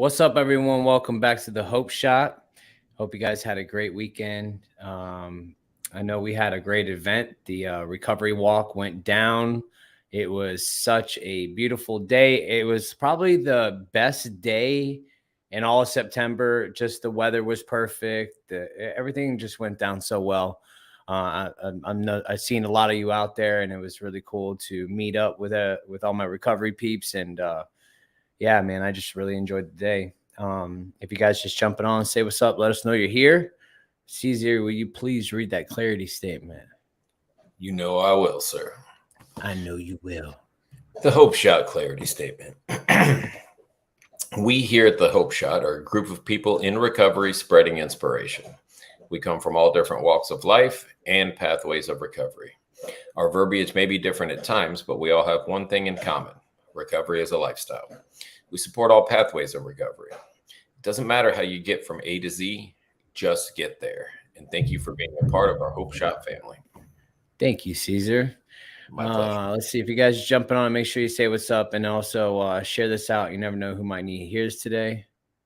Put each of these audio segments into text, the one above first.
What's up, everyone? Welcome back to the Hope Shot. Hope you guys had a great weekend. I know we had a great event. The recovery walk went down. It was such a beautiful day. It was probably the best day in all of September. Just the weather was perfect. Everything just went down so well. I've seen a lot of you out there, and it was really cool to meet up with all my recovery peeps. And yeah, man, I just really enjoyed the day. If you guys just jumping on, say what's up. Let us know you're here. Caesar, will you please read that clarity statement? You know I will, sir. I know you will. The Hope Shot clarity statement. We here at the Hope Shot are a group of people in recovery spreading inspiration. We come from all different walks of life and pathways of recovery. Our verbiage may be different at times, but we all have one thing in common. Recovery is a lifestyle. We support all pathways of recovery. It doesn't matter how you get from A to Z, just get there. And thank you for being a part of our Hope Shot family. Thank you, Caesar. My pleasure. Let's see if you guys are jumping on. Make sure you say what's up, and also share this out. You never know who might need hears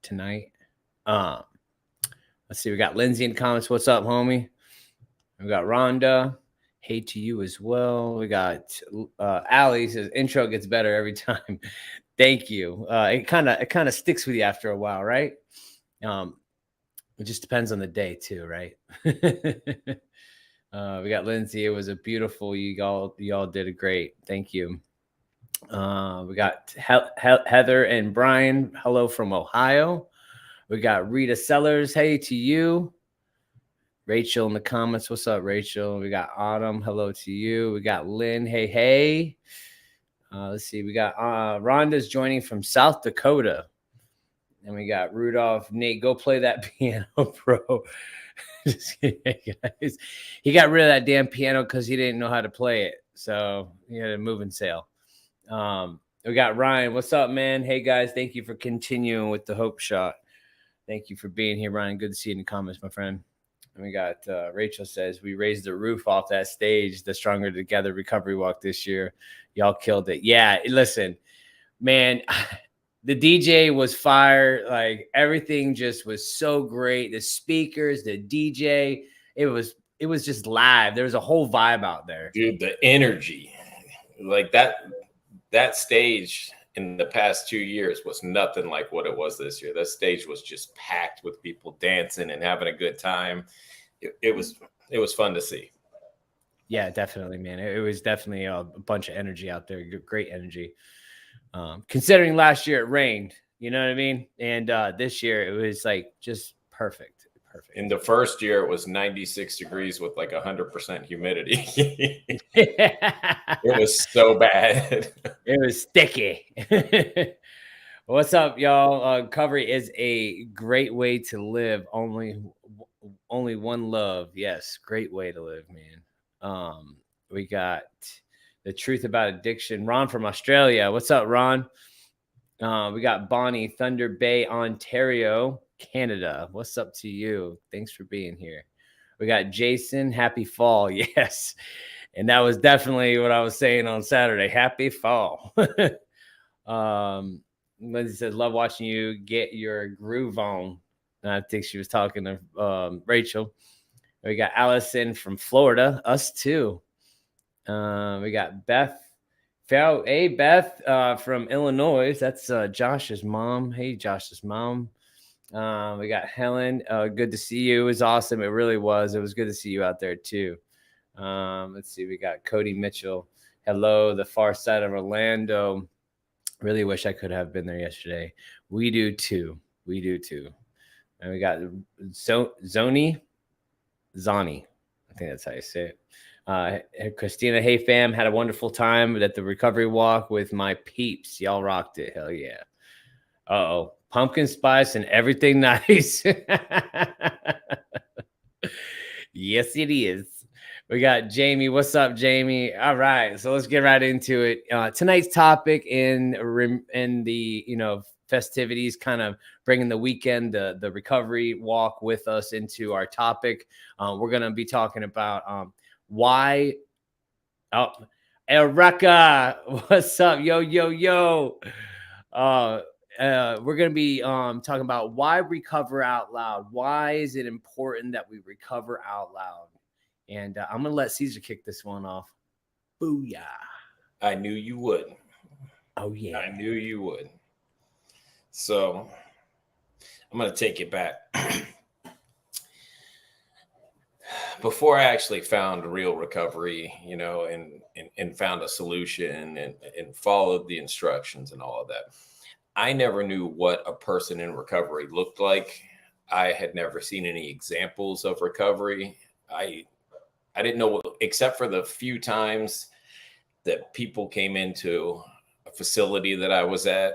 tonight. Let's see. We got Lindsay in the comments. What's up, homie? We got Rhonda. Hey to you as well. We got Allie says intro gets better every time. Thank you. It kind of sticks with you after a while, right? It just depends on the day too, right? We got Lindsay. It was a beautiful. You all did a great. Thank you. We got Heather and Brian. Hello from Ohio. We got Rita Sellers. Hey to you. Rachel in the comments. What's up, Rachel? We got Autumn. Hello to you. We got Lynn. Hey. Let's see. We got Rhonda's joining from South Dakota. And we got Rudolph. Nate, go play that piano, bro. Just kidding, guys. He got rid of that damn piano because he didn't know how to play it. So he had a moving sale. We got Ryan. What's up, man? Hey, guys. Thank you for continuing with the Hope Shot. Thank you for being here, Ryan. Good to see you in the comments, my friend. And we got Rachel says, we raised the roof off that stage, the Stronger Together recovery walk this year. Y'all killed it. Yeah, listen, man, the DJ was fire. Like everything just was so great. The speakers, the DJ, it was just live. There was a whole vibe out there. Dude, the energy. Like that stage in the past 2 years was nothing like what it was this year. That stage was just packed with people dancing and having a good time. It was fun to see. Yeah, definitely, man. It was definitely a bunch of energy out there. Great energy. Considering last year it rained, you know what I mean? And this year it was like just perfect. In the first year, it was 96 degrees with like 100% humidity. It was so bad. It was sticky. What's up, y'all? Recovery is a great way to live. Only one love. Yes, great way to live, man. We got the truth about addiction. Ron from Australia. What's up, Ron? We got Bonnie, Thunder Bay, Ontario, Canada. What's up to you? Thanks for being here. We got Jason. Happy fall. Yes. And that was definitely what I was saying on Saturday. Happy fall. Lindsay said, love watching you get your groove on. And I think she was talking to Rachel. We got Allison from Florida. Us too. We got Beth. Hey, Beth from Illinois. That's Josh's mom. Hey, Josh's mom. We got Helen. Good to see you. It was awesome. It really was. It was good to see you out there too. Let's see. We got Cody Mitchell. Hello, the far side of Orlando. Really wish I could have been there yesterday. We do too. And we got Zoni. I think that's how you say it. Christina, hey fam, had a wonderful time at the recovery walk with my peeps. Y'all rocked it. Hell yeah. Uh-oh. Pumpkin spice and everything nice. Yes, it is. We got Jamie. What's up, Jamie? All right, so let's get right into it. Tonight's topic in the festivities, kind of bringing the weekend, the recovery walk with us into our topic. We're gonna be talking about why. Oh, Erica, what's up? Yo. we're going to be talking about why recover out loud. Why is it important that we recover out loud? And I'm going to let Caesar kick this one off. Booyah. I knew you would. Oh, yeah. I knew you would. So I'm going to take it back. Before I actually found real recovery, and found a solution and followed the instructions and all of that, I never knew what a person in recovery looked like. I had never seen any examples of recovery. I didn't know, except for the few times that people came into a facility that I was at.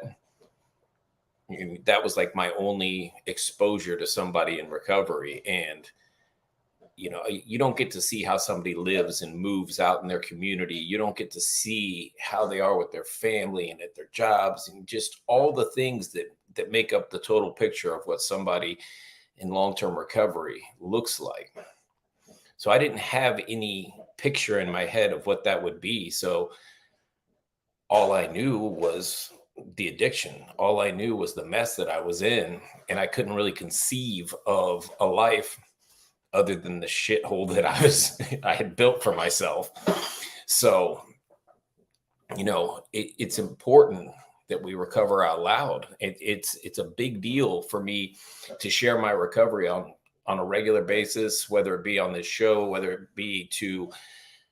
And that was like my only exposure to somebody in recovery. And you don't get to see how somebody lives and moves out in their community. You don't get to see how they are with their family and at their jobs and just all the things that make up the total picture of what somebody in long-term recovery looks like. So I didn't have any picture in my head of what that would be. So all I knew was the addiction. All I knew was the mess that I was in. And I couldn't really conceive of a life other than the shithole that I had built for myself. So, it's important that we recover out loud. It's a big deal for me to share my recovery on a regular basis, whether it be on this show, whether it be to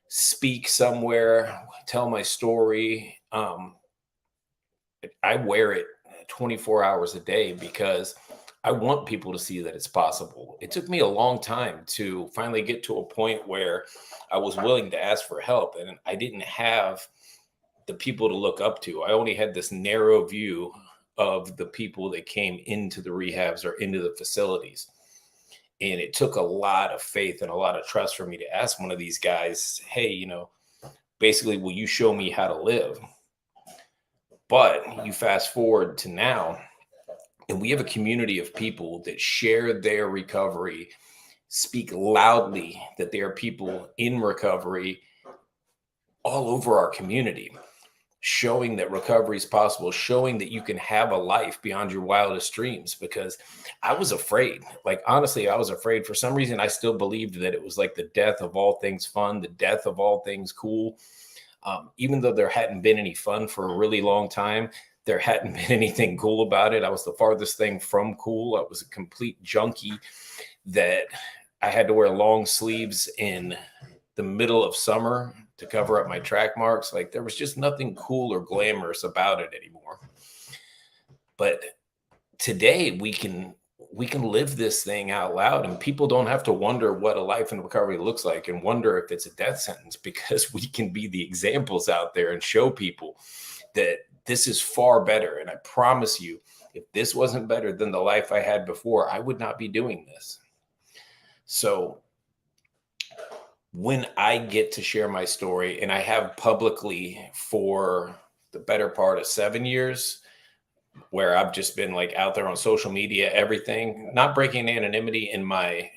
speak somewhere, tell my story. I wear it 24 hours a day because I want people to see that it's possible. It took me a long time to finally get to a point where I was willing to ask for help, and I didn't have the people to look up to. I only had this narrow view of the people that came into the rehabs or into the facilities. And it took a lot of faith and a lot of trust for me to ask one of these guys, hey, basically, will you show me how to live? But you fast forward to now, and we have a community of people that share their recovery, speak loudly that there are people in recovery all over our community, showing that recovery is possible, showing that you can have a life beyond your wildest dreams. Because I was afraid, honestly, I was afraid. For some reason, I still believed that it was like the death of all things fun, the death of all things cool. Even though there hadn't been any fun for a really long time, there hadn't been anything cool about it. I was the farthest thing from cool. I was a complete junkie that I had to wear long sleeves in the middle of summer to cover up my track marks. There was just nothing cool or glamorous about it anymore. But today we can live this thing out loud, and people don't have to wonder what a life in recovery looks like and wonder if it's a death sentence, because we can be the examples out there and show people that this is far better. And I promise you, if this wasn't better than the life I had before, I would not be doing this. So when I get to share my story, and I have publicly for the better part of 7 years, where I've just been out there on social media, everything, not breaking anonymity in my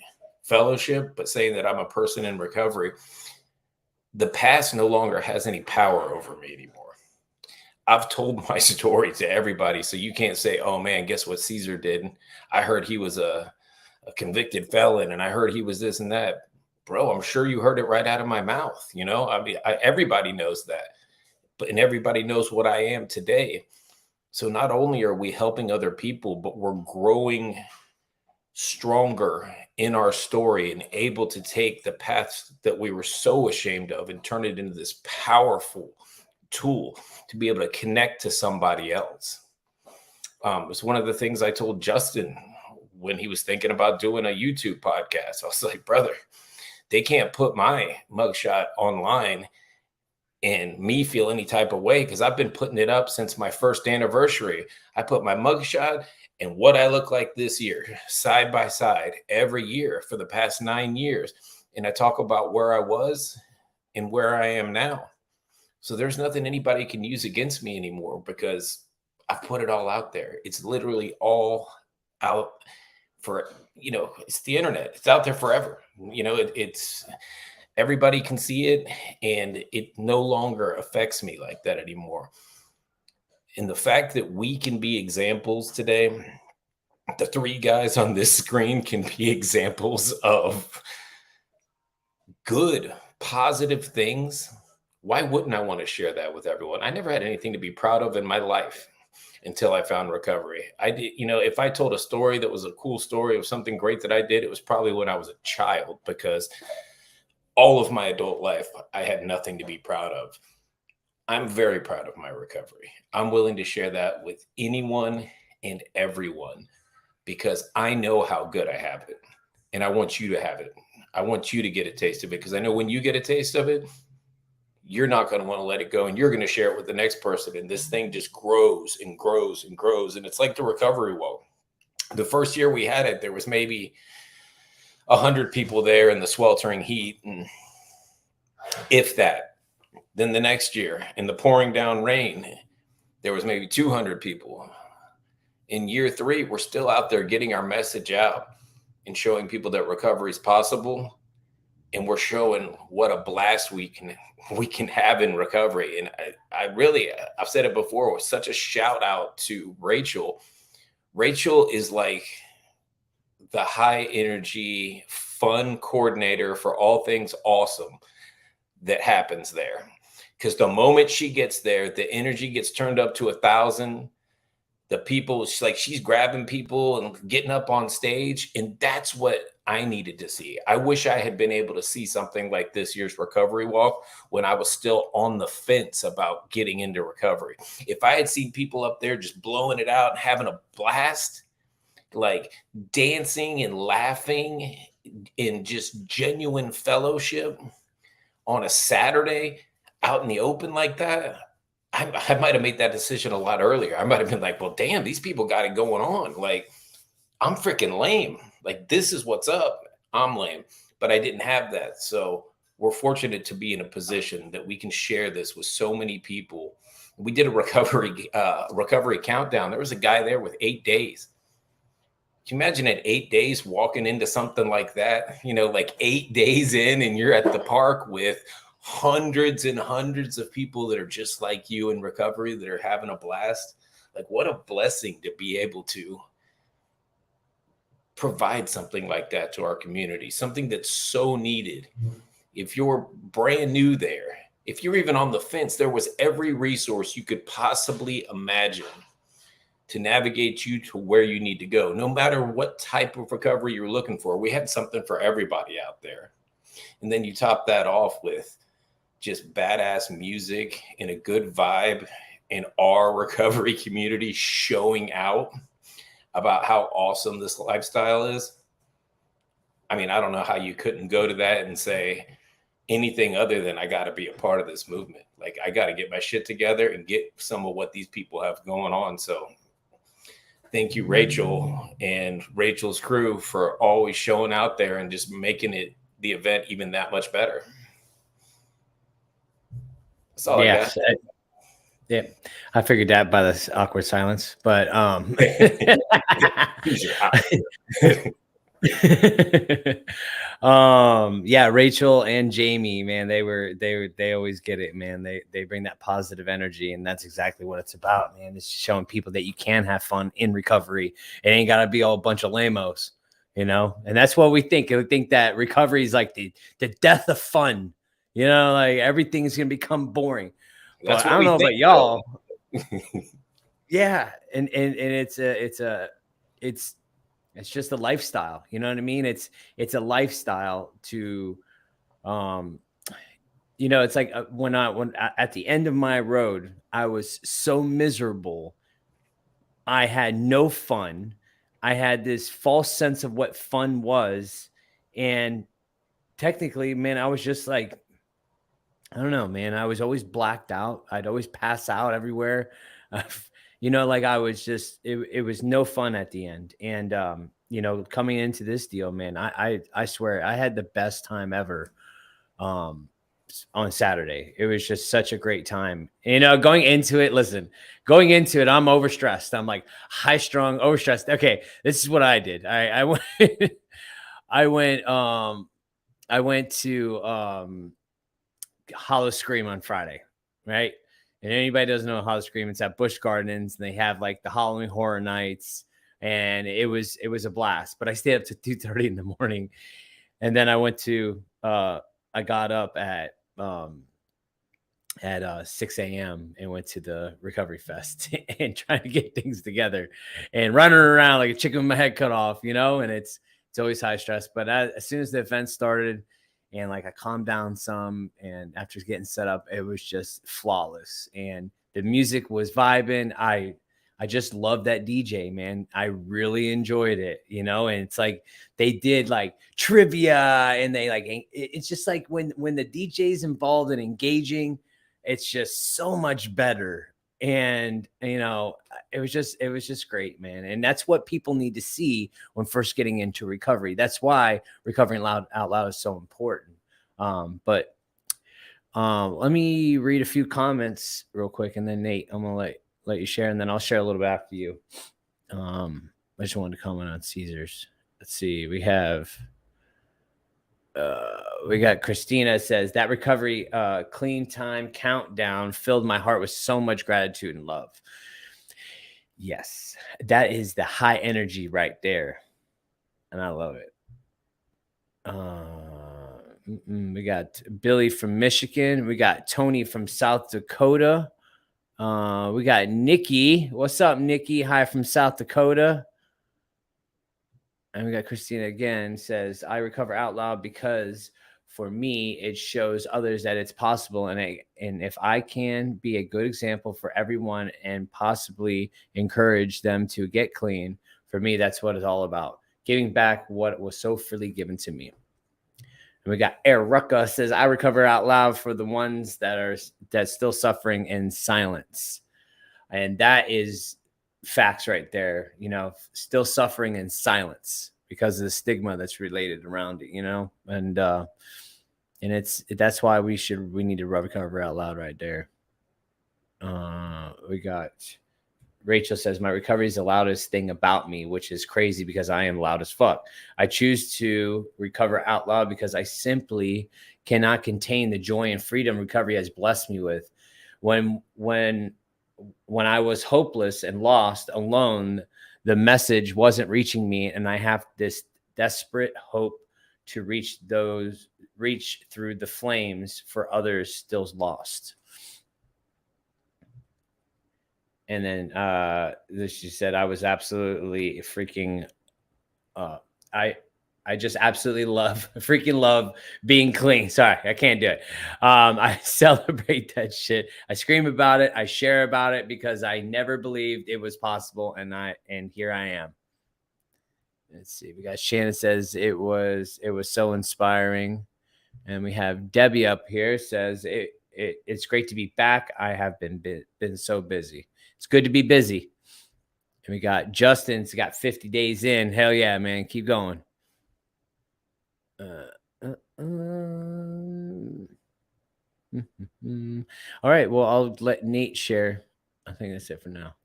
fellowship, but saying that I'm a person in recovery, the past no longer has any power over me anymore. I've told my story to everybody. So you can't say, oh man, guess what Caesar did? I heard he was a convicted felon, and I heard he was this and that. Bro, I'm sure you heard it right out of my mouth. Everybody knows that, and everybody knows what I am today. So not only are we helping other people, but we're growing stronger in our story and able to take the paths that we were so ashamed of and turn it into this powerful tool to be able to connect to somebody else. It's one of the things I told Justin when he was thinking about doing a YouTube podcast. I was like, brother, they can't put my mugshot online and me feel any type of way, because I've been putting it up since my first anniversary. I put my mugshot and what I look like this year side by side every year for the past 9 years. And I talk about where I was and where I am now. So there's nothing anybody can use against me anymore, because I put it all out there. It's literally all out for, it's the internet. It's out there forever. It's everybody can see it, and it no longer affects me like that anymore. And the fact that we can be examples today, the three guys on this screen can be examples of good, positive things. Why wouldn't I want to share that with everyone? I never had anything to be proud of in my life until I found recovery. I did, if I told a story that was a cool story of something great that I did, it was probably when I was a child, because all of my adult life, I had nothing to be proud of. I'm very proud of my recovery. I'm willing to share that with anyone and everyone because I know how good I have it. And I want you to have it. I want you to get a taste of it because I know when you get a taste of it, you're not going to want to let it go and you're going to share it with the next person. And this thing just grows and grows and grows. And it's like the recovery wall. The first year we had it, there was maybe 100 people there in the sweltering heat, and if that. Then the next year in the pouring down rain, there was maybe 200 people. In year 3, we're still out there getting our message out and showing people that recovery is possible. And we're showing what a blast we can have in recovery. And I've said it before, with such a shout out to Rachel. Rachel is like the high energy, fun coordinator for all things awesome that happens there. Because the moment she gets there, the energy gets turned up to 1,000. The people, she's grabbing people and getting up on stage. And that's what I needed to see. I wish I had been able to see something like this year's recovery walk when I was still on the fence about getting into recovery. If I had seen people up there just blowing it out and having a blast, like dancing and laughing in just genuine fellowship on a Saturday out in the open like that, I might have made that decision a lot earlier. I might have been like, well, damn, these people got it going on. Like, I'm freaking lame. Like, this is what's up. I'm lame. But I didn't have that. So we're fortunate to be in a position that we can share this with so many people. We did a recovery countdown. There was a guy there with 8 days. Can you imagine at 8 days walking into something like that? Like 8 days in and you're at the park with hundreds and hundreds of people that are just like you in recovery that are having a blast. Like, what a blessing to be able to provide something like that to our community, something that's so needed. If you're brand new there, if you're even on the fence, there was every resource you could possibly imagine to navigate you to where you need to go. No matter what type of recovery you're looking for, we had something for everybody out there. And then you top that off with just badass music and a good vibe and our recovery community showing out about how awesome this lifestyle is. I mean, I don't know how you couldn't go to that and say anything other than I got to be a part of this movement. Like, I got to get my shit together and get some of what these people have going on. So thank you, Rachel and Rachel's crew, for always showing out there and just making it the event even that much better. That's all I got. Yeah, I figured that by this awkward silence, but yeah, Rachel and Jamie, man, they always get it, man. They bring that positive energy, and that's exactly what it's about, man. It's showing people that you can have fun in recovery. It ain't gotta be all a bunch of lamos, and that's what we think. We think that recovery is like the death of fun, like everything's gonna become boring. But I don't know about y'all. Yeah, and it's just a lifestyle. You know what I mean? It's a lifestyle to, it's like when at the end of my road, I was so miserable. I had no fun. I had this false sense of what fun was, and technically, man, I was just like, I don't know, man. I was always blacked out. I'd always pass out everywhere. Like I was just, it was no fun at the end. And, coming into this deal, man, I swear I had the best time ever on Saturday. It was just such a great time. Going into it, I'm overstressed. I'm like high strung, overstressed. Okay. This is what I did. I went, I went to, Hollow Scream on Friday, right? And anybody doesn't know Holler Scream, it's at Busch Gardens, and they have like the Halloween Horror Nights, and it was a blast. But I stayed up to 2:30 in the morning, and then I went to I got up at 6 a.m. and went to the Recovery Fest and trying to get things together and running around like a chicken with my head cut off, you know, and it's always high stress. But as soon as the event started and like I calmed down some, and after getting set up, it was just flawless. And the music was vibing. I just love that DJ, man. I really enjoyed it, you know, and it's like they did like trivia, and they like, it's just like when the DJ's involved and engaging, it's just so much better. And, you know, it was just great, man. And that's what people need to see when first getting into recovery. That's why recovering out loud is so important. But let me read a few comments real quick, and then Nate, I'm gonna let you share, and then I'll share a little bit after you. I just wanted to comment on Caesars. Let's see. We got Christina says that recovery clean time countdown filled my heart with so much gratitude and love. Yes, that is the high energy right there, and I love it. We got Billy from Michigan. We got Tony from South Dakota. We got Nikki. What's up, Nikki? Hi from South Dakota. And we got Christina again, says, I recover out loud because for me, it shows others that it's possible. And if I can be a good example for everyone and possibly encourage them to get clean, for me, that's what it's all about. Giving back what was so freely given to me. And we got Erica says, I recover out loud for the ones that's still suffering in silence. And that is facts right there, you know, still suffering in silence because of the stigma that's related around it, you know, and that's why we need to recover out loud right there. We got Rachel says, my recovery is the loudest thing about me, which is crazy because I am loud as fuck. I choose to recover out loud because I simply cannot contain the joy and freedom recovery has blessed me with. When I was hopeless and lost, alone, the message wasn't reaching me, and I have this desperate hope to reach through the flames for others still lost. And then she said, I was absolutely freaking I just absolutely freaking love being clean. Sorry, I can't do it. I celebrate that shit. I scream about it. I share about it because I never believed it was possible. And here I am. Let's see. We got Shannon says it was so inspiring. And we have Debbie up here says it's great to be back. I have been so busy. It's good to be busy. And we got Justin's got 50 days in. Hell yeah, man. Keep going. All right. Well, I'll let Nate share. I think that's it for now.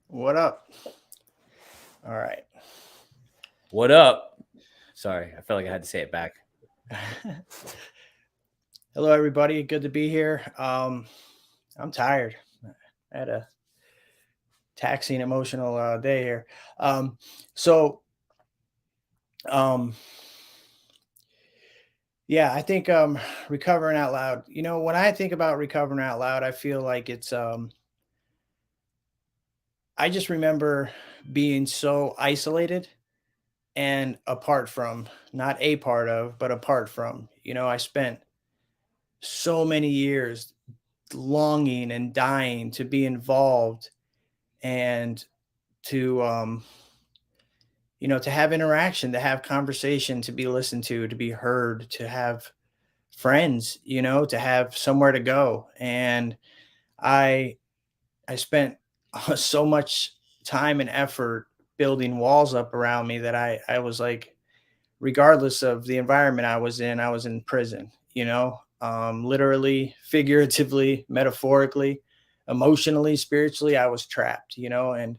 What up? All right. What up? Sorry, I felt like I had to say it back. Hello, everybody. Good to be here. I'm tired. I had a taxing emotional day here. Yeah, I think recovering out loud. You know, when I think about recovering out loud, I feel like it's I just remember being so isolated and apart from, not a part of, but apart from. You know, I spent so many years longing and dying to be involved and to you know, to have interaction, to have conversation, to be listened to be heard, to have friends, you know, to have somewhere to go. And I spent so much time and effort building walls up around me that I was like, regardless of the environment I was in prison, you know, literally, figuratively, metaphorically, emotionally, spiritually, I was trapped, you know, and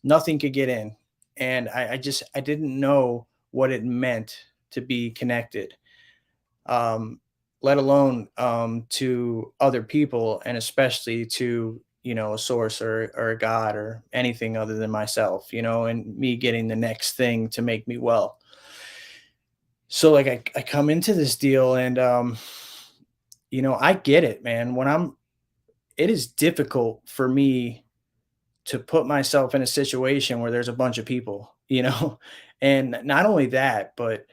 nothing could get in. And I didn't know what it meant to be connected. let alone to other people, and especially to, a source or a God or anything other than myself, and me getting the next thing to make me well. So like I come into this deal and I get it, man. It is difficult for me to put myself in a situation where there's a bunch of people, and not only that, but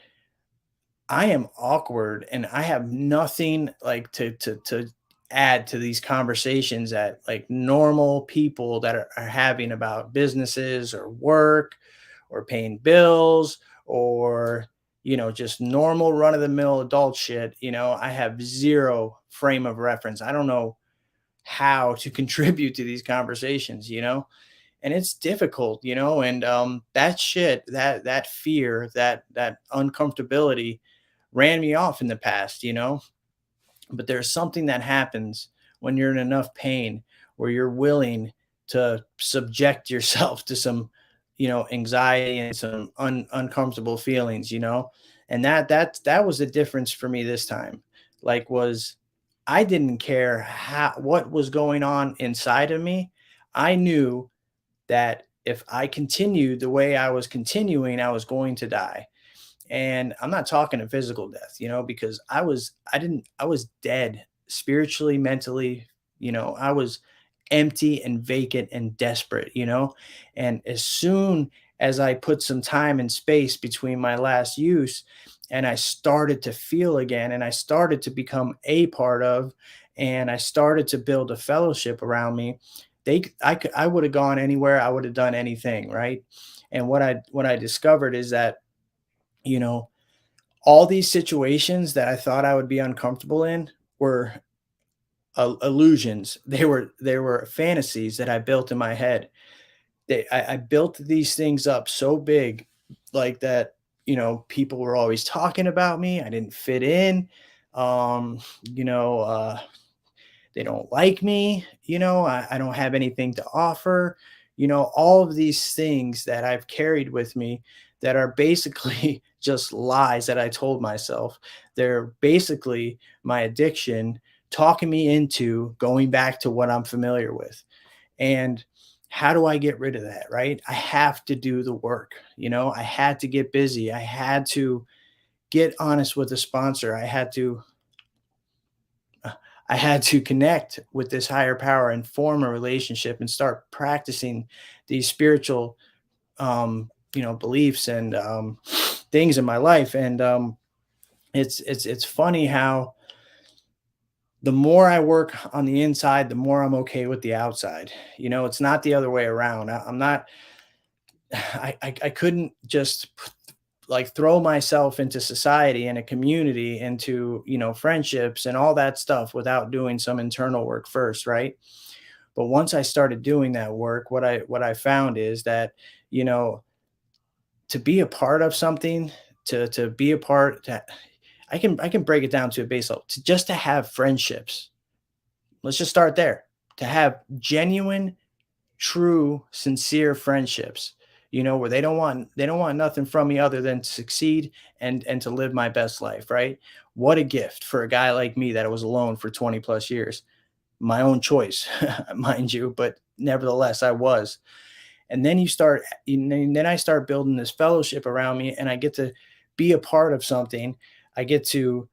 I am awkward and I have nothing like to add to these conversations that like normal people that are having about businesses or work or paying bills or just normal run of the mill adult shit. I have zero frame of reference. I don't know how to contribute to these conversations, and it's difficult, and that shit, that fear, that uncomfortability ran me off in the past, but there's something that happens when you're in enough pain where you're willing to subject yourself to some, anxiety and some uncomfortable feelings, and that was the difference for me this time. Like, was I didn't care what was going on inside of me. I knew that if I continued the way I was continuing, I was going to die. And I'm not talking a physical death, because I was dead spiritually, mentally, I was empty and vacant and desperate, and as soon as I put some time and space between my last use and I started to feel again and I started to become a part of, and I started to build a fellowship around me, I would have gone anywhere, I would have done anything, right? And what I discovered is that, you know, all these situations that I thought I would be uncomfortable in were illusions. They were fantasies that I built in my head. I built these things up so big, like that. People were always talking about me. I didn't fit in. Um, you know, uh, they don't like me. I don't have anything to offer. All of these things that I've carried with me that are basically just lies that I told myself. They're basically my addiction talking me into going back to what I'm familiar with. And how do I get rid of that? Right. I have to do the work. I had to get busy. I had to get honest with the sponsor. I had to connect with this higher power and form a relationship and start practicing these spiritual, beliefs and things in my life. And it's funny how the more I work on the inside, the more I'm okay with the outside. It's not the other way around. I'm not. I couldn't just like throw myself into society and a community, into friendships and all that stuff without doing some internal work first, right? But once I started doing that work, what I found is that, you know to be a part of something, to be a part, I can break it down to a base level, to just to have friendships. Let's just start there. To have genuine, true, sincere friendships, where they don't want nothing from me other than to succeed and to live my best life, right? What a gift for a guy like me that was alone for 20 plus years. My own choice, mind you, but nevertheless I was. And then then I start building this fellowship around me, and I get to be a part of something. I get to,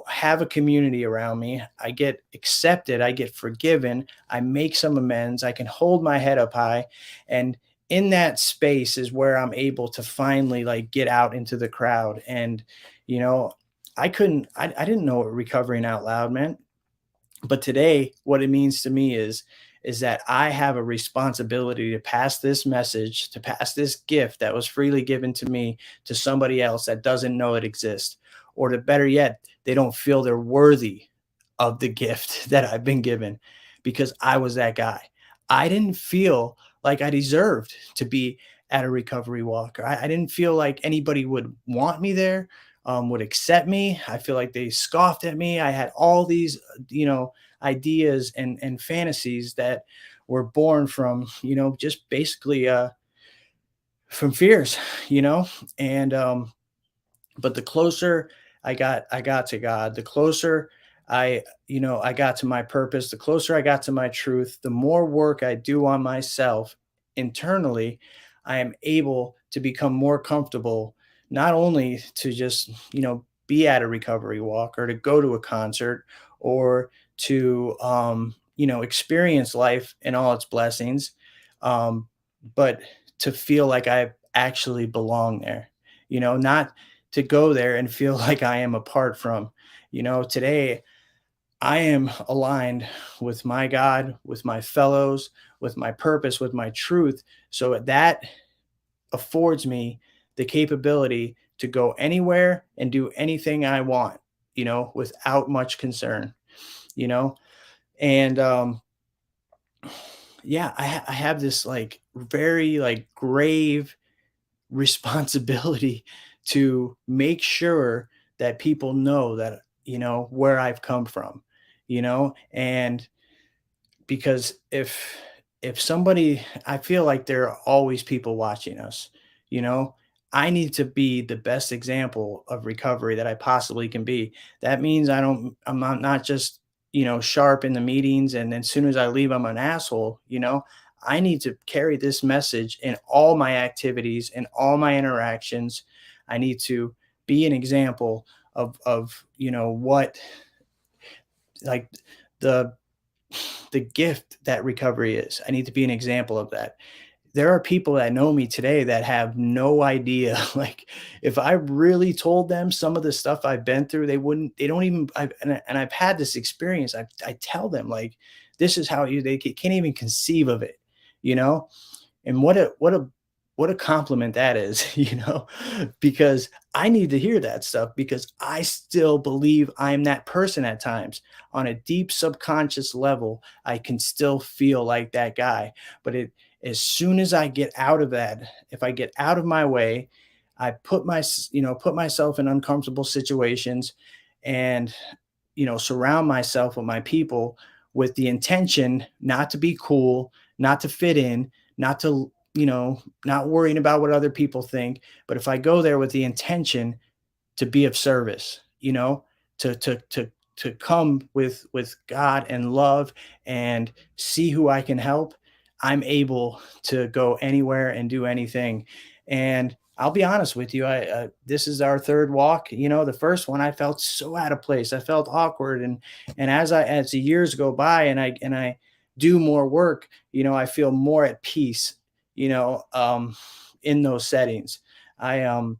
have a community around me. I get accepted, I get forgiven, I make some amends, I can hold my head up high. And in that space is where I'm able to finally like get out into the crowd. And you know I didn't know what recovering out loud meant, but today what it means to me is that I have a responsibility to pass this message, to pass this gift that was freely given to me to somebody else that doesn't know it exists, or to better yet, they don't feel they're worthy of the gift that I've been given, because I was that guy. I didn't feel like I deserved to be at a recovery walk. I didn't feel like anybody would want me there, would accept me. I feel like they scoffed at me. I had all these, ideas and fantasies that were born from, just basically from fears, you know, and but the closer I got to God, the closer I got to my purpose, the closer I got to my truth, the more work I do on myself internally, I am able to become more comfortable, not only to just, be at a recovery walk or to go to a concert or to, experience life in all its blessings, um, but to feel like I actually belong there, not to go there and feel like I am apart from, today I am aligned with my God, with my fellows, with my purpose, with my truth. So that affords me the capability to go anywhere and do anything I want, without much concern, you know? And yeah, I have this like very like grave responsibility to make sure that people know that, where I've come from, and because if somebody, I feel like there are always people watching us, you know I need to be the best example of recovery that I possibly can be. That means I'm not just, sharp in the meetings and then as soon as I leave I'm an asshole. I need to carry this message in all my activities and all my interactions. I need to be an example of what, like, the the gift that recovery is. I need to be an example of that. There are people that know me today that have no idea. Like, if I really told them some of the stuff I've been through, they don't even, and I've had this experience. I tell them, like, this is how they can't even conceive of it, you know? And what a compliment that is, because I need to hear that stuff because I still believe I'm that person at times. On a deep subconscious level, I can still feel like that guy. But as soon as I get out of that, if I get out of my way, I put myself in uncomfortable situations and, surround myself with my people with the intention not to be cool, not to fit in, not to, not worrying about what other people think. But if I go there with the intention to be of service, to come with God and love and see who I can help, I'm able to go anywhere and do anything. And I'll be honest with you, I this is our third walk. The first one I felt so out of place. I felt awkward, and as the years go by and I do more work, I feel more at peace, in those settings. I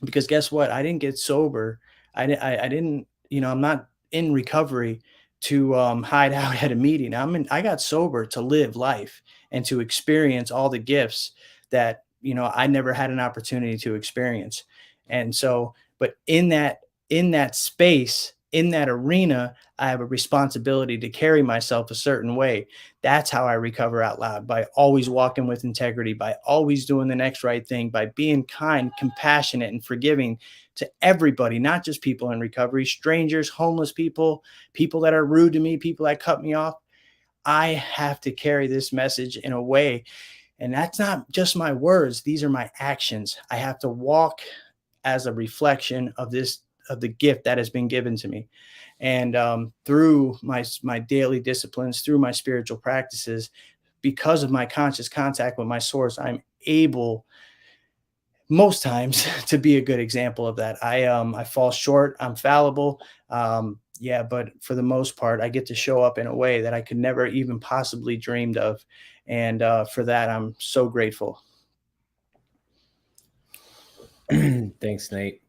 Because guess what? I didn't get sober. I didn't, I'm not in recovery to hide out at a meeting. I got sober to live life and to experience all the gifts that, I never had an opportunity to experience. And so, but in that space, in that arena, I have a responsibility to carry myself a certain way. That's how I recover out loud, by always walking with integrity, by always doing the next right thing, by being kind, compassionate, and forgiving to everybody, not just people in recovery, strangers, homeless people, people that are rude to me, people that cut me off. I have to carry this message in a way. And that's not just my words, these are my actions. I have to walk as a reflection of the gift that has been given to me. And through my daily disciplines, through my spiritual practices, because of my conscious contact with my source, I'm able most times to be a good example of that. I fall short, I'm fallible. Yeah, but for the most part, I get to show up in a way that I could never even possibly dreamed of. And for that, I'm so grateful. Thanks, Nate.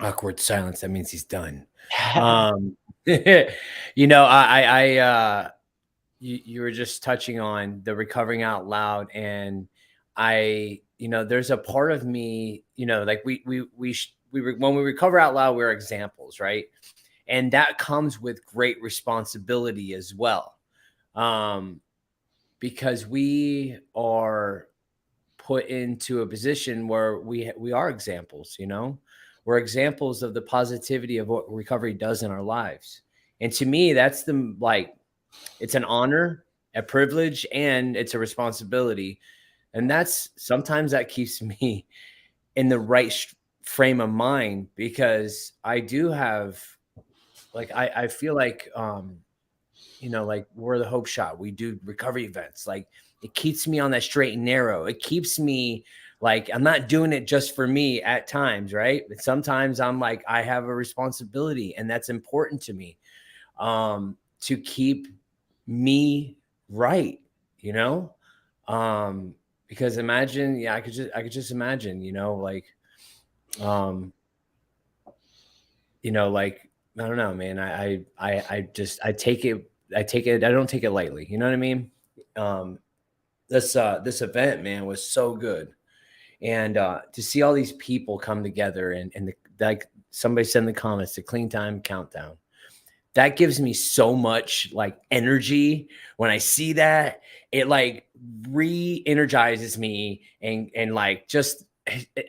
Awkward silence. That means he's done. You were just touching on the recovering out loud, and there's a part of me, like when we recover out loud, we're examples, right? And that comes with great responsibility as well, because we are put into a position where we are examples. We're examples of the positivity of what recovery does in our lives. And to me, that's it's an honor, a privilege, and it's a responsibility. And sometimes that keeps me in the right frame of mind, because I do have, like, I feel like, you know, like we're the Hope Shot. We do recovery events. Like, it keeps me on that straight and narrow. It keeps me like, I'm not doing it just for me at times, right? But sometimes I'm like, I have a responsibility, and that's important to me, to keep me right, you know? Because imagine, yeah, I could just imagine, you know, like, um, like, I don't know, man. I take it, I don't take it lightly. You know what I mean? Um, this event, man, was so good. And to see all these people come together, and like somebody said in the comments, the clean time countdown, that gives me so much like energy. When I see that, it like re-energizes me, and like just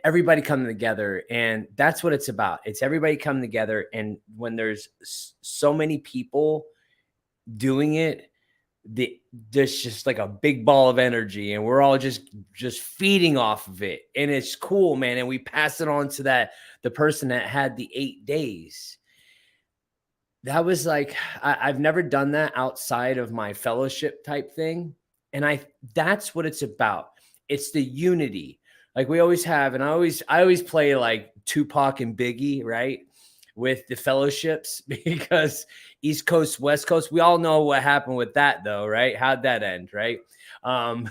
everybody coming together. And that's what it's about. It's everybody coming together. And when there's so many people doing it, there's just like a big ball of energy, and we're all just feeding off of it, and it's cool, man. And we pass it on to the person that had the 8 days. That was like, I've never done that outside of my fellowship type thing. And that's what it's about. It's the unity. Like we always have, and I always play like Tupac and Biggie, right? With the fellowships, because East Coast, West Coast, we all know what happened with that though, right? How'd that end, right? Um,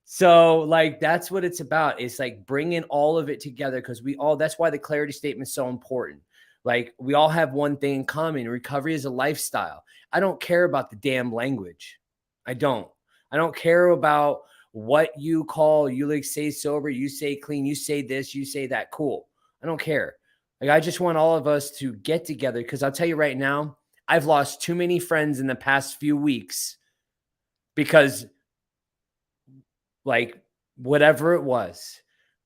so like, that's what it's about. It's like bringing all of it together, because that's why the clarity statement is so important. Like, we all have one thing in common. Recovery is a lifestyle. I don't care about the damn language. I don't care about what you call, you like say sober, you say clean, you say this, you say that. Cool. I don't care. Like, I just want all of us to get together, because I'll tell you right now, I've lost too many friends in the past few weeks because, like, whatever it was,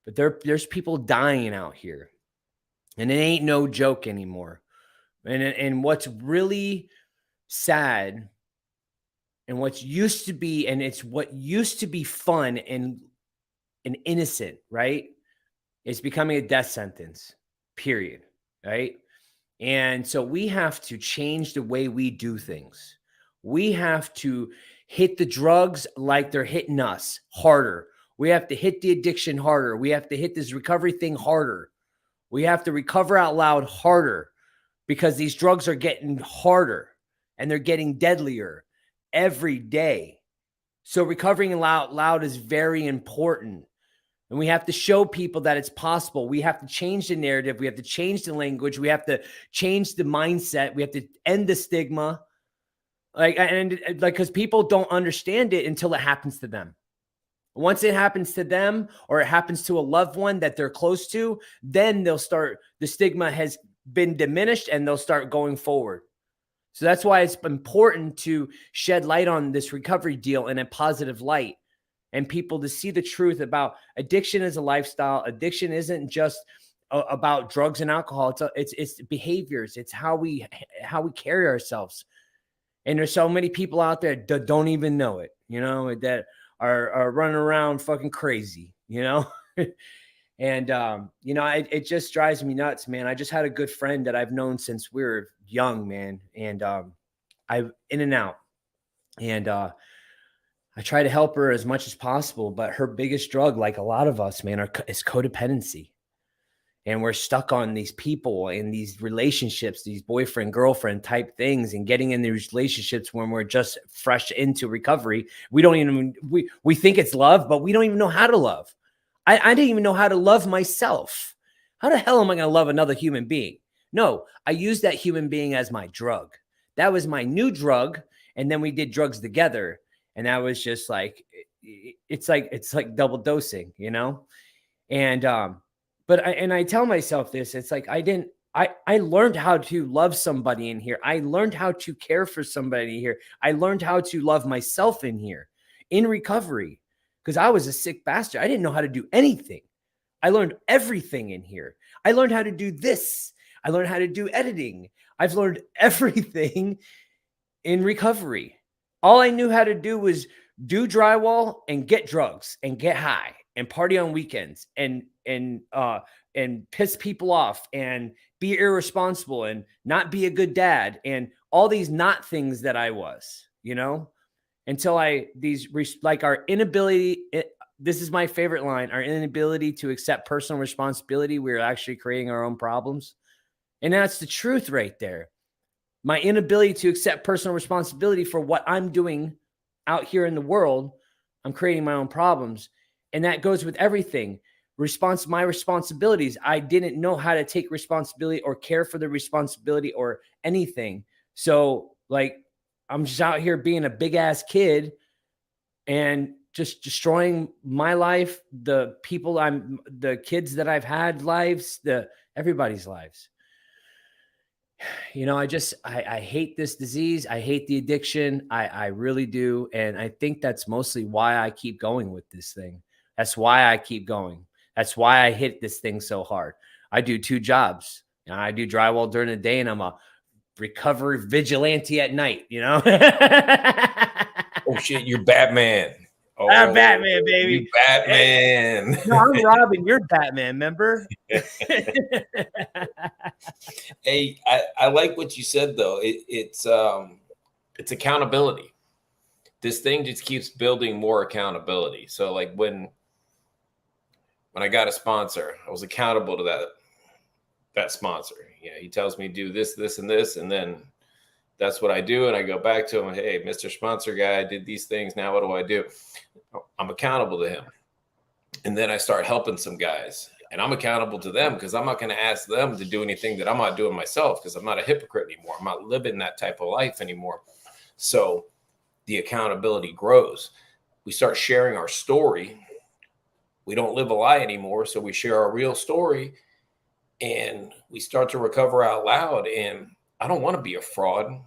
but there's people dying out here, and it ain't no joke anymore. And what's really sad, and what's used to be, and it's what used to be fun and innocent, right? It's becoming a death sentence, period, right? And so we have to change the way we do things. We have to hit the drugs like they're hitting us harder. We have to hit the addiction harder. We have to hit this recovery thing harder. We have to recover out loud harder, because these drugs are getting harder and they're getting deadlier every day. So recovering out loud is very important. And we have to show people that it's possible. We have to change the narrative. We have to change the language. We have to change the mindset. We have to end the stigma. Because people don't understand it until it happens to them. Once it happens to them, or it happens to a loved one that they're close to, then they'll start, the stigma has been diminished, and they'll start going forward. So that's why it's important to shed light on this recovery deal in a positive light, and people to see the truth about addiction as a lifestyle. Addiction isn't just about drugs and alcohol. It's behaviors. It's how we carry ourselves. And there's so many people out there that don't even know it, that are running around fucking crazy, And, it just drives me nuts, man. I just had a good friend that I've known since we were young, man. And I'm in and out. And I try to help her as much as possible. But her biggest drug, like a lot of us, man, is codependency. And we're stuck on these people and these relationships, these boyfriend, girlfriend type things, and getting in these relationships when we're just fresh into recovery. We don't even, we think it's love, but we don't even know how to love. I didn't even know how to love myself. How the hell am I going to love another human being? No, I used that human being as my drug. That was my new drug. And then we did drugs together. And that was just like, it's like double dosing, And, but I tell myself this, it's like, I learned how to love somebody in here. I learned how to care for somebody here. I learned how to love myself in here, in recovery, because I was a sick bastard. I didn't know how to do anything. I learned everything in here. I learned how to do this. I learned how to do editing. I've learned everything in recovery. All I knew how to do was do drywall and get drugs and get high. and party on weekends and piss people off and be irresponsible and not be a good dad and all these not things that I was, you know, until our inability. This is my favorite line: our inability to accept personal responsibility. We're actually creating our own problems. And that's the truth right there. My inability to accept personal responsibility for what I'm doing out here in the world, I'm creating my own problems. And that goes with everything. My responsibilities. I didn't know how to take responsibility or care for the responsibility or anything. So like, I'm just out here being a big ass kid and just destroying my life, the kids that I've had lives, everybody's lives. You know, I hate this disease. I hate the addiction. I really do. And I think that's mostly why I keep going with this thing. That's why I keep going. That's why I hit this thing so hard. I do 2 jobs. You know, I do drywall during the day and I'm a recovery vigilante at night, you know? Oh shit, you're Batman. Oh, I'm Batman, baby. You Batman. No, I'm Robin. You're Batman, remember? Hey, I like what you said though. It's accountability. This thing just keeps building more accountability. So like when I got a sponsor, I was accountable to that sponsor. Yeah, he tells me do this, this, and this, and then that's what I do. And I go back to him, hey, Mr. Sponsor guy, I did these things. Now what do I do? I'm accountable to him. And then I start helping some guys. And I'm accountable to them because I'm not going to ask them to do anything that I'm not doing myself because I'm not a hypocrite anymore. I'm not living that type of life anymore. So the accountability grows. We start sharing our story. We don't live a lie anymore. So we share our real story and we start to recover out loud. And I don't want to be a fraud.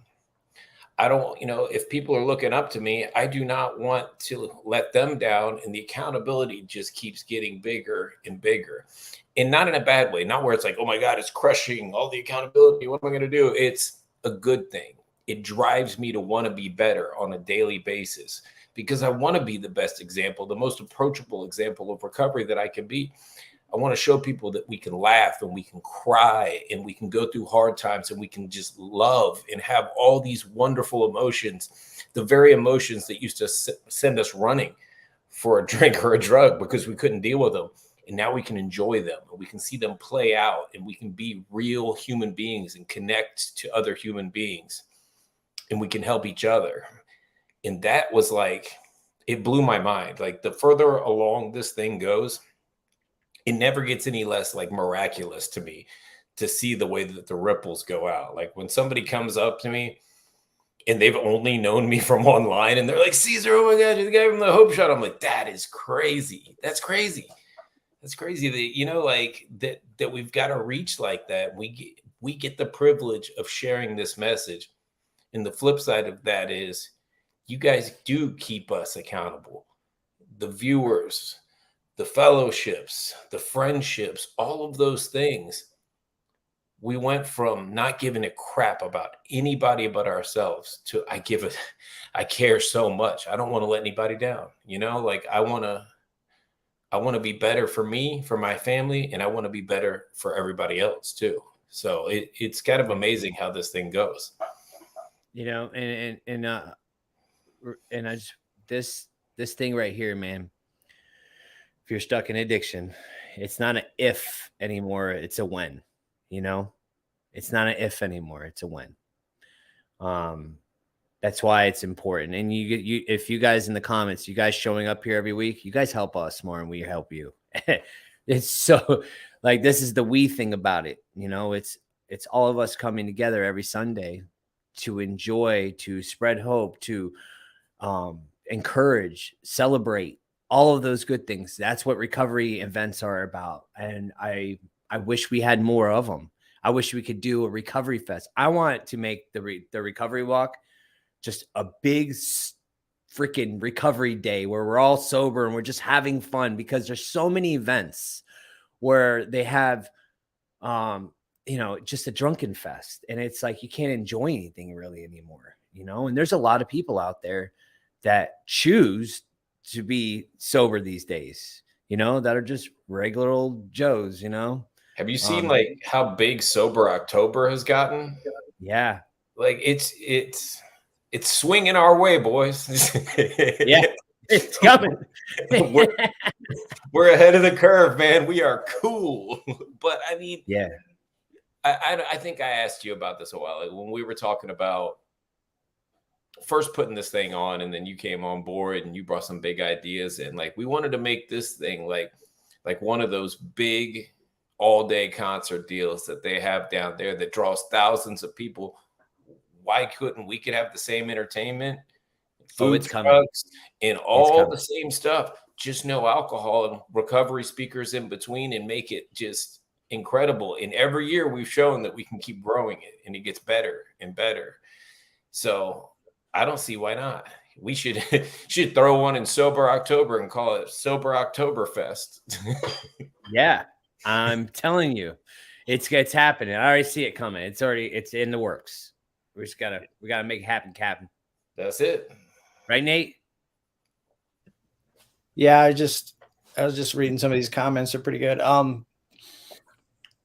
I don't, if people are looking up to me, I do not want to let them down. And the accountability just keeps getting bigger and bigger. And not in a bad way, not where it's like, oh my God, it's crushing all the accountability. What am I going to do? It's a good thing. It drives me to want to be better on a daily basis because I want to be the best example, the most approachable example of recovery that I can be. I want to show people that we can laugh and we can cry and we can go through hard times and we can just love and have all these wonderful emotions, the very emotions that used to send us running for a drink or a drug because we couldn't deal with them. And now we can enjoy them and we can see them play out and we can be real human beings and connect to other human beings and we can help each other. And that was like, it blew my mind. Like the further along this thing goes, it never gets any less like miraculous to me to see the way that the ripples go out. Like when somebody comes up to me and they've only known me from online and they're like, Caesar, oh my God, you're the guy from the Hope Shot. I'm like, that is crazy. That's crazy. That's crazy that, that we've got to reach like that. We get the privilege of sharing this message. And the flip side of that is you guys do keep us accountable. The viewers, the fellowships, the friendships, all of those things. We went from not giving a crap about anybody but ourselves to I care so much. I don't want to let anybody down. I want to be better for me, for my family, and I want to be better for everybody else too. So it's kind of amazing how this thing goes. And I just this thing right here, man. If you're stuck in addiction, it's not an if anymore. It's a when, it's not an if anymore. It's a when. That's why it's important. And if you guys in the comments, you guys showing up here every week, you guys help us more and we help you. It's so like, this is the we thing about it. It's all of us coming together every Sunday to enjoy, to spread hope, to encourage, celebrate, all of those good things. That's what recovery events are about. And I wish we had more of them. I wish we could do a recovery fest. I want to make the recovery walk just a big freaking recovery day where we're all sober and we're just having fun, because there's so many events where they have, just a drunken fest. And it's like, you can't enjoy anything really anymore, and there's a lot of people out there that choose to be sober these days. that are just regular old Joes, Have you seen Um, like how big Sober October has gotten? Yeah. Like it's swinging our way, boys. Yeah. It's coming. we're, we're ahead of the curve, man. We are cool. But I mean, Yeah. I think I asked you about this a while ago when we were talking about first putting this thing on, and then you came on board and you brought some big ideas, and like we wanted to make this thing like one of those big all day concert deals that they have down there that draws thousands of people. Why couldn't we could have the same entertainment, food it's coming. trucks, and all coming. the same stuff, just no alcohol and recovery speakers in between, and make it just incredible. And every year we've shown that we can keep growing it, and it gets better and better. So I don't see why not. We should throw one in Sober October and call it Sober Oktoberfest. Yeah, I'm telling you, it's happening. I already see it coming. It's in the works. We gotta make it happen, Captain. That's it. Right, Nate? Yeah, I was just reading some of these comments. They're pretty good.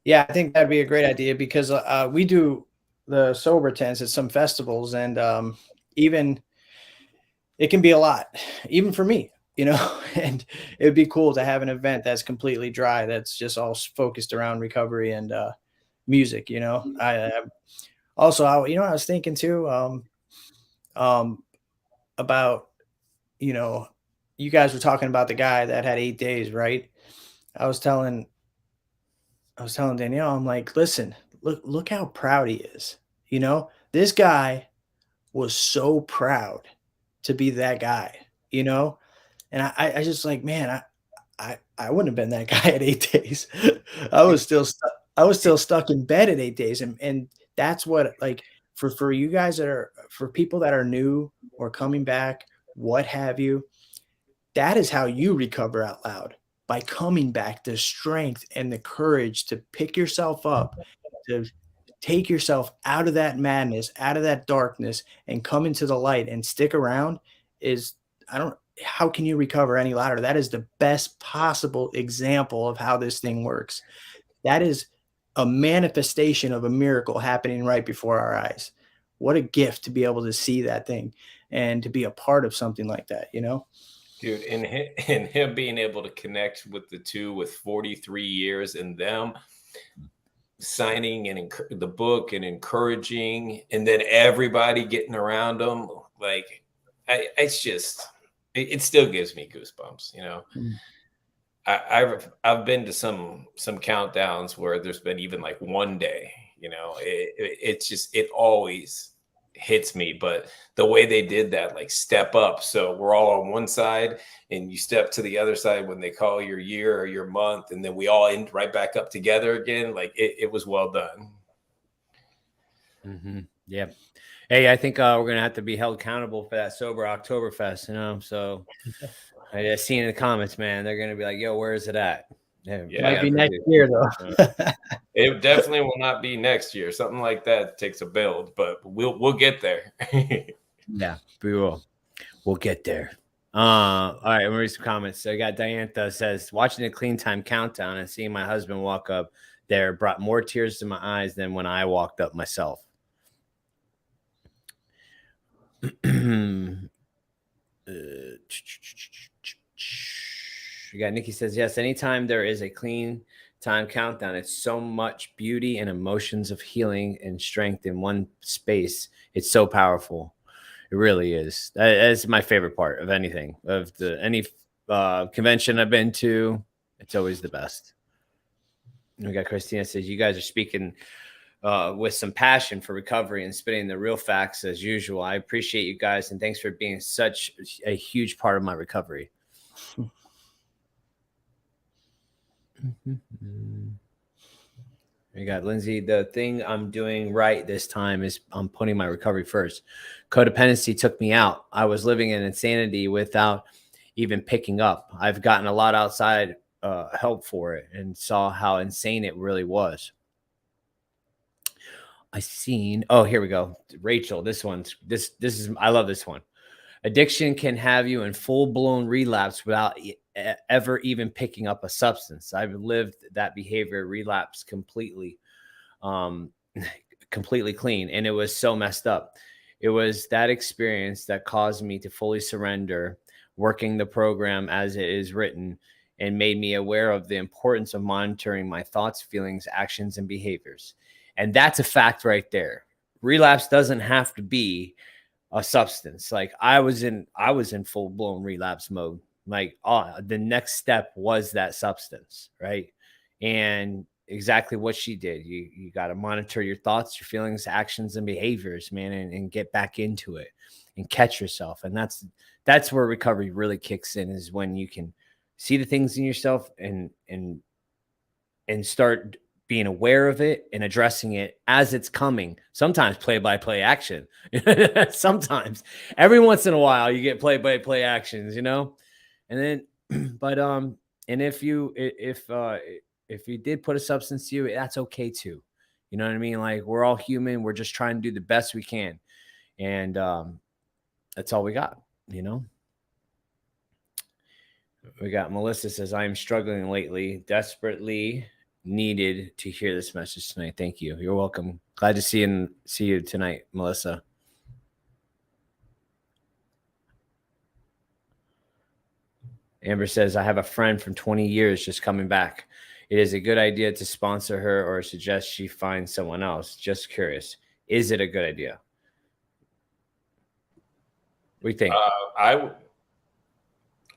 Yeah, I think that'd be a great idea because we do the sober tents at some festivals, and even it can be a lot, even for me, and it would be cool to have an event that's completely dry, that's just all focused around recovery and music. I also, I was thinking too about, you guys were talking about the guy that had 8 days, right? I was telling Danielle, I'm like, listen, look how proud he is. This guy was so proud to be that guy, and I just like, man, I wouldn't have been that guy at 8 days. I was still stuck in bed at 8 days. And that's what, like, for you guys for people that are new or coming back, what have you, that is how you recover out loud, by coming back, the strength and the courage to pick yourself up, to take yourself out of that madness, out of that darkness, and come into the light and stick around how can you recover any louder? That is the best possible example of how this thing works. That is a manifestation of a miracle happening right before our eyes. What a gift to be able to see that thing and to be a part of something like that, Dude, and him being able to connect with the two with 43 years and them signing and the book and encouraging, and then everybody getting around them, like it's just it still gives me goosebumps. I've been to some countdowns where there's been even like one day. It's just, it always hits me. But the way they did that, like step up, so we're all on one side and you step to the other side when they call your year or your month, and then we all end right back up together again. Like it was well done. Mm-hmm. Yeah. Hey, I think we're gonna have to be held accountable for that Sober Oktoberfest, so I just seen in the comments, man, they're gonna be like, yo, where is it at? Yeah, might be next year though. It definitely will not be next year. Something like that takes a build, but we'll get there. Yeah, we will. We'll get there. All right, I'm gonna read some comments. So I got Diantha says, watching the Clean Time Countdown and seeing my husband walk up there brought more tears to my eyes than when I walked up myself. You got Nikki says, yes, anytime there is a Clean Time Countdown, it's so much beauty and emotions of healing and strength in one space. It's so powerful. It really is. That's my favorite part of anything, of any convention I've been to. It's always the best. And we got Christina says, you guys are speaking with some passion for recovery and spitting the real facts as usual. I appreciate you guys, and thanks for being such a huge part of my recovery. You got Lindsay. The thing I'm doing right this time is I'm putting my recovery first. Codependency took me out. I was living in insanity without even picking up. I've gotten a lot outside help for it and saw how insane it really was. Oh, here we go. Rachel, this is, I love this one. Addiction can have you in full-blown relapse without ever even picking up a substance. I've lived that behavior relapse completely, completely clean. And it was so messed up. It was that experience that caused me to fully surrender, working the program as it is written, and made me aware of the importance of monitoring my thoughts, feelings, actions, and behaviors. And that's a fact right there. Relapse doesn't have to be a substance. Like I was in full blown relapse mode. Like the next step was that substance, right? And exactly what she did. You got to monitor your thoughts, your feelings, actions, and behaviors, man, and get back into it and catch yourself. And that's where recovery really kicks in, is when you can see the things in yourself and start being aware of it and addressing it as it's coming. Sometimes play-by-play action. Sometimes, every once in a while, you get play-by-play actions, you know. And then, but and if you did put a substance to you, that's okay too. You know what I mean? Like, we're all human. We're just trying to do the best we can, and that's all we got. You know. We got Melissa says, I am struggling lately, desperately needed to hear this message tonight. Thank you. You're welcome. Glad to see you tonight, Melissa. Amber says, I have a friend from 20 years just coming back. It is a good idea to sponsor her or suggest she find someone else. Just curious. Is it a good idea? What do you think?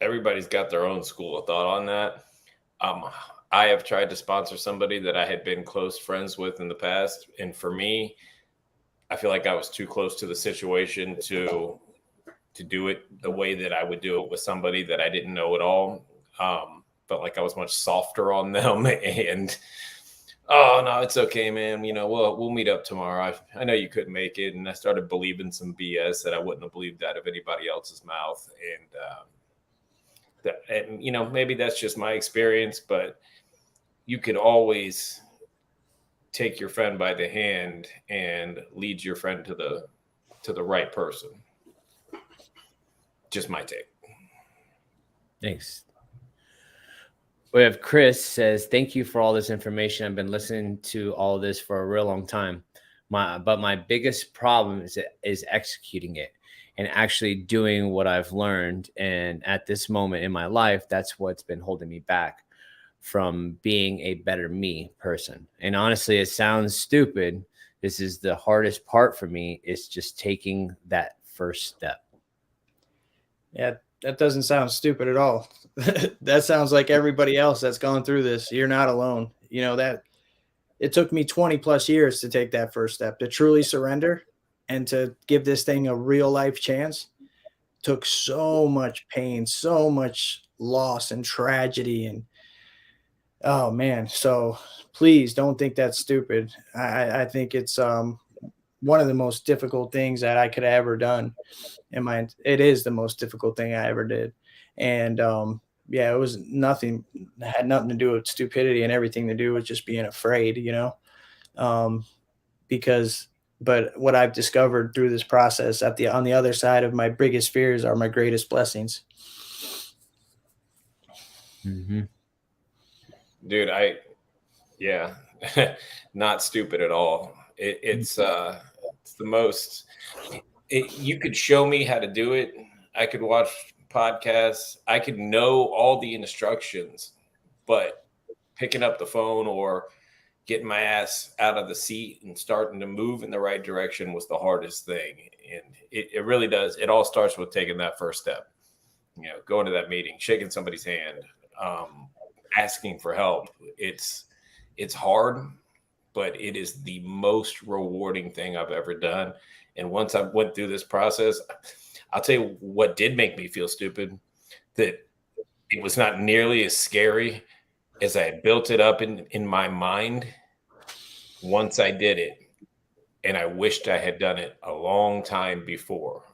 Everybody's got their own school of thought on that. I have tried to sponsor somebody that I had been close friends with in the past. And for me, I feel like I was too close to the situation to do it the way that I would do it with somebody that I didn't know at all. Felt like I was much softer on them. And, oh, no, it's okay, man. You know, we'll meet up tomorrow. I know you couldn't make it. And I started believing some BS that I wouldn't have believed out of anybody else's mouth. And you know, maybe that's just my experience, but you could always take your friend by the hand and lead your friend to the right person. Just my take. Thanks. We have Chris says, thank you for all this information. I've been listening to all this for a real long time. But my biggest problem is executing it and actually doing what I've learned. And at this moment in my life, that's what's been holding me back from being a better me person. And honestly, it sounds stupid. This is the hardest part for me, is just taking that first step. Yeah, that doesn't sound stupid at all. That sounds like everybody else that's gone through this. You're not alone. You know, that it took me 20 plus years to take that first step, to truly surrender and to give this thing a real life chance. Took so much pain, so much loss and tragedy. And oh man, so please don't think that's stupid. I think it's one of the most difficult things that I could have ever done. It is the most difficult thing I ever did. And yeah, it was nothing, had nothing to do with stupidity and everything to do with just being afraid, you know? But what I've discovered through this process on the other side of my biggest fears are my greatest blessings. Mm-hmm. Dude, yeah, not stupid at all. It's the most, you could show me how to do it. I could watch podcasts. I could know all the instructions, but picking up the phone or getting my ass out of the seat and starting to move in the right direction was the hardest thing. And it really does. It all starts with taking that first step, you know, going to that meeting, shaking somebody's hand, asking for help. It's hard, but it is the most rewarding thing I've ever done. And once I went through this process, I'll tell you what did make me feel stupid, that it was not nearly as scary as I had built it up in my mind once I did it. And I wished I had done it a long time before.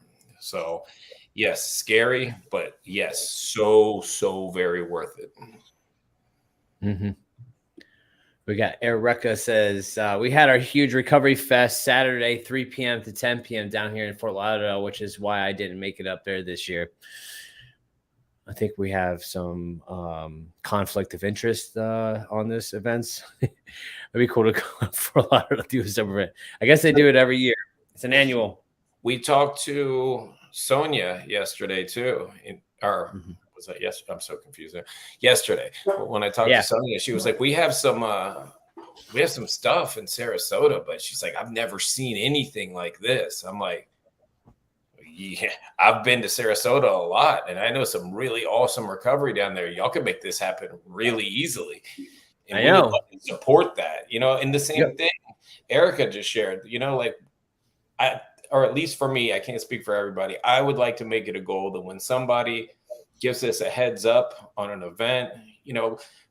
So yes, scary, but yes, so very worth it. Mm-hmm. We got Erica says, we had our huge recovery fest Saturday, 3 p.m. to 10 p.m. down here in Fort Lauderdale, which is why I didn't make it up there this year. I think we have some conflict of interest on this events. It'd be cool to go for a lot of do some event. I guess they do it every year. It's an annual. We talked to Sonia yesterday too. Was that yes? I'm so confused. Yesterday, when I talked to Sonia, she was like, "We have some stuff in Sarasota," but she's like, "I've never seen anything like this." I'm like, "Yeah, I've been to Sarasota a lot, and I know some really awesome recovery down there. Y'all can make this happen really easily." And I know. we would love to support that, and the same thing Erica just shared. Or at least for me, I can't speak for everybody. I would like to make it a goal that when somebody gives us a heads up on an event,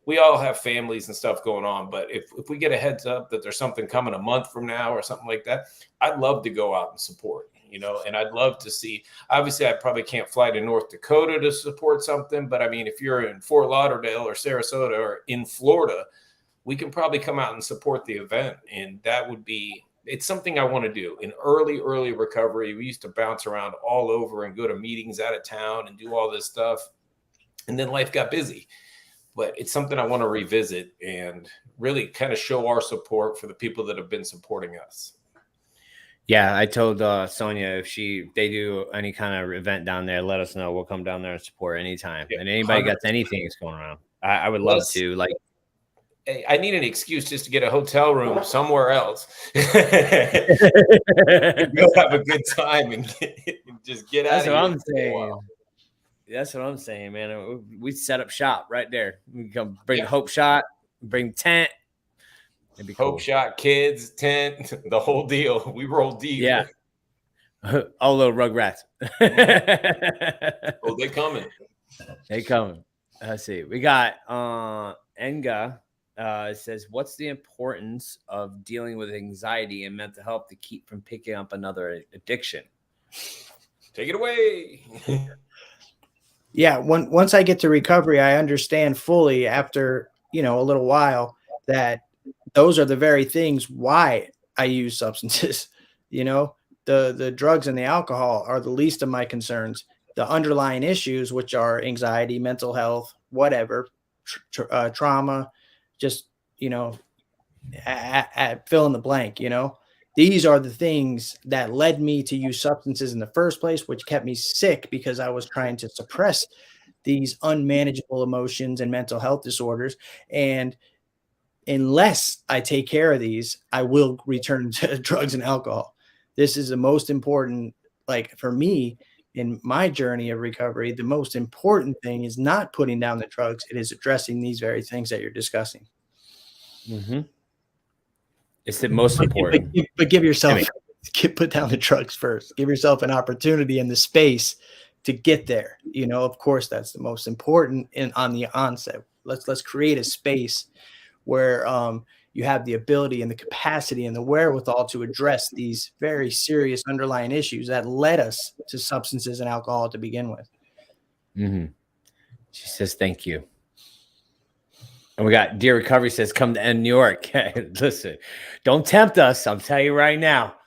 we all have families and stuff going on, but if we get a heads up that there's something coming a month from now or something like that, I'd love to go out and support, and I'd love to see, obviously I probably can't fly to North Dakota to support something, but I mean, if you're in Fort Lauderdale or Sarasota or in Florida, we can probably come out and support the event. And it's something I want to do in early recovery. We used to bounce around all over and go to meetings out of town and do all this stuff. And then life got busy, but it's something I want to revisit and really kind of show our support for the people that have been supporting us. Yeah. I told Sonia if they do any kind of event down there, let us know. We'll come down there and support anytime. And anybody 100%. Got anything that's going around. I would love to I need an excuse just to get a hotel room somewhere else. Go have a good time and just get out of here. That's what I'm saying. That's what I'm saying, man. We set up shop right there. We come bring Hope Shot, bring tent. It'd be cool. Hope Shot, kids, tent, the whole deal. We roll deep. Yeah. All little Rugrats. Oh, they coming. They coming. Let's see. We got Enga. It says, what's the importance of dealing with anxiety and mental health to keep from picking up another addiction? Take it away. Yeah. Once I get to recovery, I understand fully after, a little while that those are the very things why I use substances. The drugs and the alcohol are the least of my concerns. The underlying issues, which are anxiety, mental health, whatever, trauma, just, fill in the blank, these are the things that led me to use substances in the first place, which kept me sick because I was trying to suppress these unmanageable emotions and mental health disorders. And unless I take care of these, I will return to drugs and alcohol. This is the most important, for me, in my journey of recovery, the most important thing is not putting down the drugs. It is addressing these very things that you're discussing. Mm-hmm. It's the most important. But give yourself, put down the drugs first. Give yourself an opportunity and the space to get there. Of course, that's the most important on the onset. Let's create a space where you have the ability and the capacity and the wherewithal to address these very serious underlying issues that led us to substances and alcohol to begin with. Mm-hmm. She says, thank you. And we got Dear Recovery says, come to New York. Listen, don't tempt us. I'll tell you right now.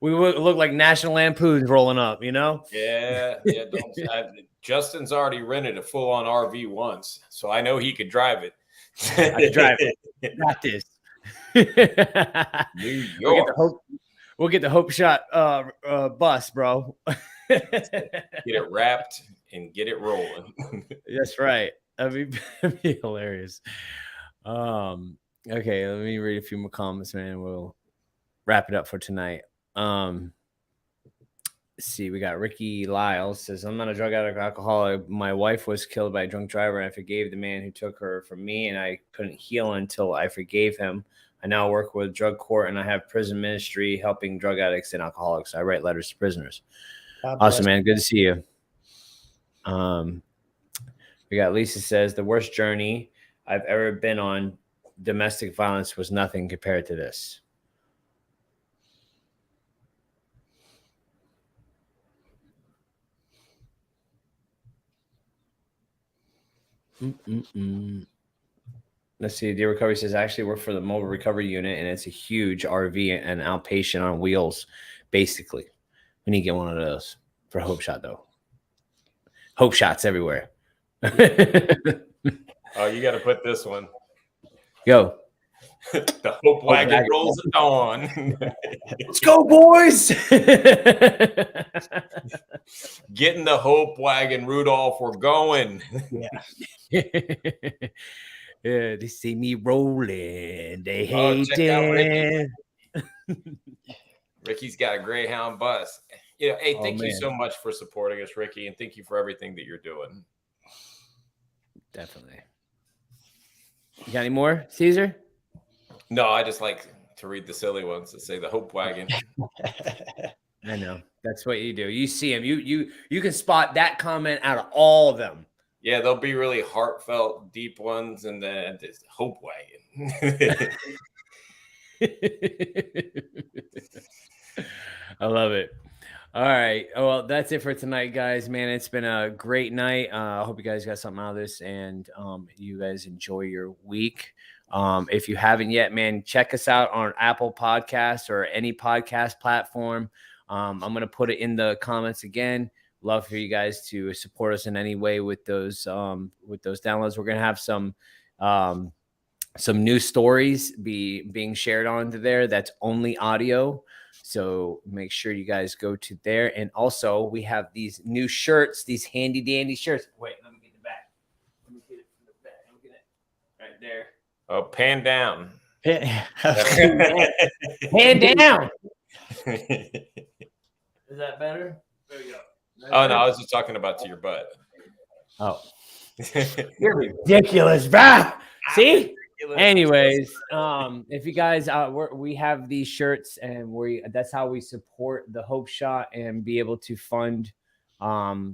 We look like National Lampoons rolling up, Yeah. Justin's already rented a full-on RV once, so I know he could drive it. I can drive it. Got this. New York. We'll get the Hope Shot bus, bro. Get it wrapped and get it rolling. That's right. That'd be hilarious. Okay, let me read a few more comments, man. We'll wrap it up for tonight. Let's see, we got Ricky Lyles says, I'm not a drug addict or alcoholic. My wife was killed by a drunk driver, and I forgave the man who took her from me, and I couldn't heal until I forgave him. I now work with drug court, and I have prison ministry helping drug addicts and alcoholics. I write letters to prisoners. Awesome, man. Good to see you. We got Lisa says, the worst journey I've ever been on, domestic violence, was nothing compared to this. Let's see. Dear Recovery says, I actually work for the mobile recovery unit, and it's a huge RV and outpatient on wheels, basically. We need to get one of those for Hope Shot, though. Hope shots everywhere. Oh, you got to put this one. Go. The Hope Wagon Wagon. rolls at dawn. Let's go, boys. Getting the Hope Wagon, Rudolph. We're going. Yeah. Yeah, they see me rolling. They Oh, hate check out Ricky. it. Ricky's got a Greyhound bus. You know, hey, Oh, thank you man. so much for supporting us, Ricky, and thank you for everything that you're doing. Definitely. You got any more, Caesar? No, I just like to read the silly ones that say the Hope Wagon. I know. That's what you do. You see them. You can spot that comment out of all of them. Yeah, they'll be really heartfelt, deep ones, and then this Hope Wagon. I love it. All right. Well, that's it for tonight, guys. Man, it's been a great night. I hope you guys got something out of this, and you guys enjoy your week. If you haven't yet, man, check us out on Apple Podcasts or any podcast platform. I'm going to put it in the comments again. Love for you guys to support us in any way with those downloads. We're going to have some new stories being shared onto there. That's only audio. So make sure you guys go to there. And also we have these new shirts, these handy dandy shirts. Wait, let me get the back. Let me get it from the back. Let me get it right there. Oh, pan down. Hand down. Is that better? There we go. Oh, no, I was just talking about to your butt. Oh, you're ridiculous, bruh. See? Anyways, if you guys we have these shirts, and that's how we support the Hope Shot and be able to fund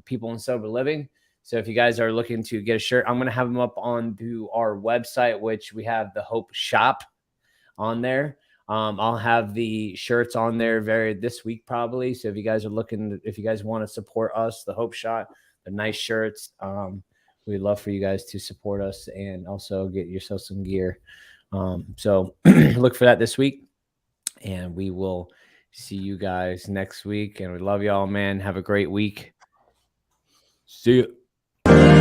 people in sober living. So if you guys are looking to get a shirt, I'm gonna have them up onto our website, which we have the Hope Shop on there. I'll have the shirts on there this week probably. So if you guys want to support us, the Hope Shot, the nice shirts, we'd love for you guys to support us and also get yourself some gear. So look for that this week, and we will see you guys next week. And we love y'all, man. Have a great week. See you.